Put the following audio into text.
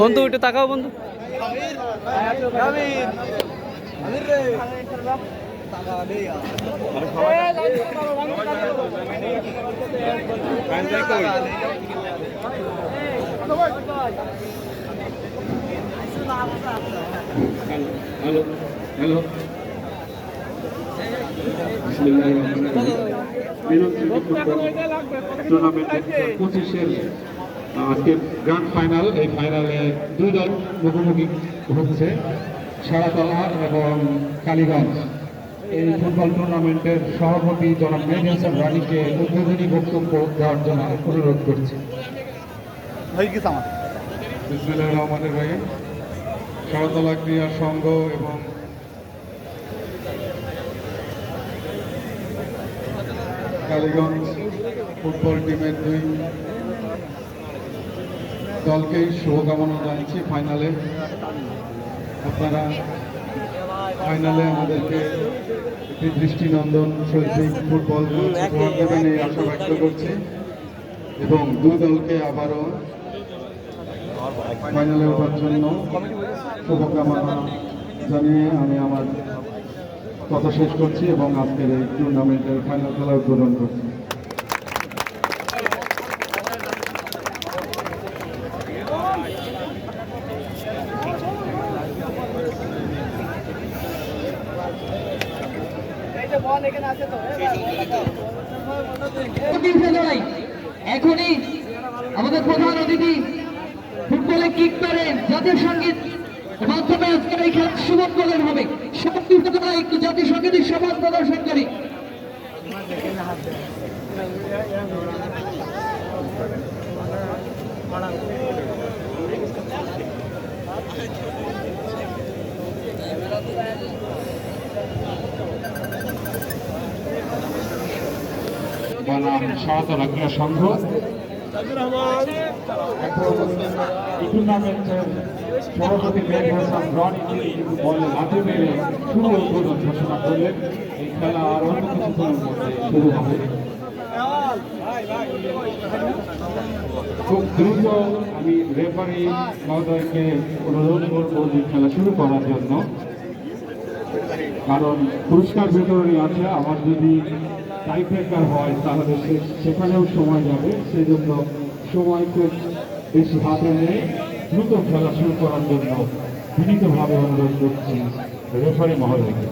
বন্ধু একটু তাকাও বন্ধু। হ্যালো হ্যালো টুর্নামেন্টের 25-এর আজকে গ্র্যান্ড ফাইনাল। এই ফাইনালে দুই দল মুখোমুখি হচ্ছে, সারাতলা এবং কালীগঞ্জ। এই ফুটবল টুর্নামেন্টের সভাপতি জনাব মেহেদী হাসান রানীকে উদ্বোধনী বক্তব্য দেওয়ার জন্য অনুরোধ করছি। বিসমিল্লাহির রহমানির রহিম। সারাতলা ক্রীড়া সংঘ এবং কালীগঞ্জ ফুটবল টিমের দুই দলকেই শুভকামনা জানাচ্ছি ফাইনালে। আপনারা ফাইনালে আমাদেরকে একটি দৃষ্টিনন্দন শৈল্পিক ফুটবল উপহার দেবেন এই আশা ব্যক্ত করছি, এবং দুই দলকে আবারও ফাইনালে ওঠার জন্য শুভকামনা জানিয়ে আমি আমার কথা শেষ করছি এবং আজকের এই টুর্নামেন্টের ফাইনাল খেলা উদ্বোধন করছি। এখনই আমাদের প্রধান অতিথি ফুটবলে কিক করে জাতীয় সঙ্গীত মাধ্যমে আজকের এই খেলা শুভ উদ্বোধন হবে। একটু জাতীয় সঙ্গীতের সমাজ প্রদর্শন করি। সারাতলা ক্রীড়া সংঘ টুর্নামেন্টের সভাপতি মেহেদী হাসান রনি বলে লাঠি মেরে শুভ উদ্বোধন ঘোষণা করলেন। এই খেলা আর অন্য কিছুক্ষণের মধ্যে শুরু হবে। খুব দ্রুত আমি রেফারি মহোদয়কে অনুরোধ করবো যে খেলা শুরু করার জন্য, কারণ পুরস্কার বিতরণী আছে। আমার যদি টাই ব্রেকার হয় তাহলে সেখানেও সময় যাবে, সেই জন্য সময় খুব বেশি হাতে নেই। দ্রুত খেলা শুরু করার জন্য বিনীতভাবে অনুরোধ করছি রেফারি মহোদয়কে।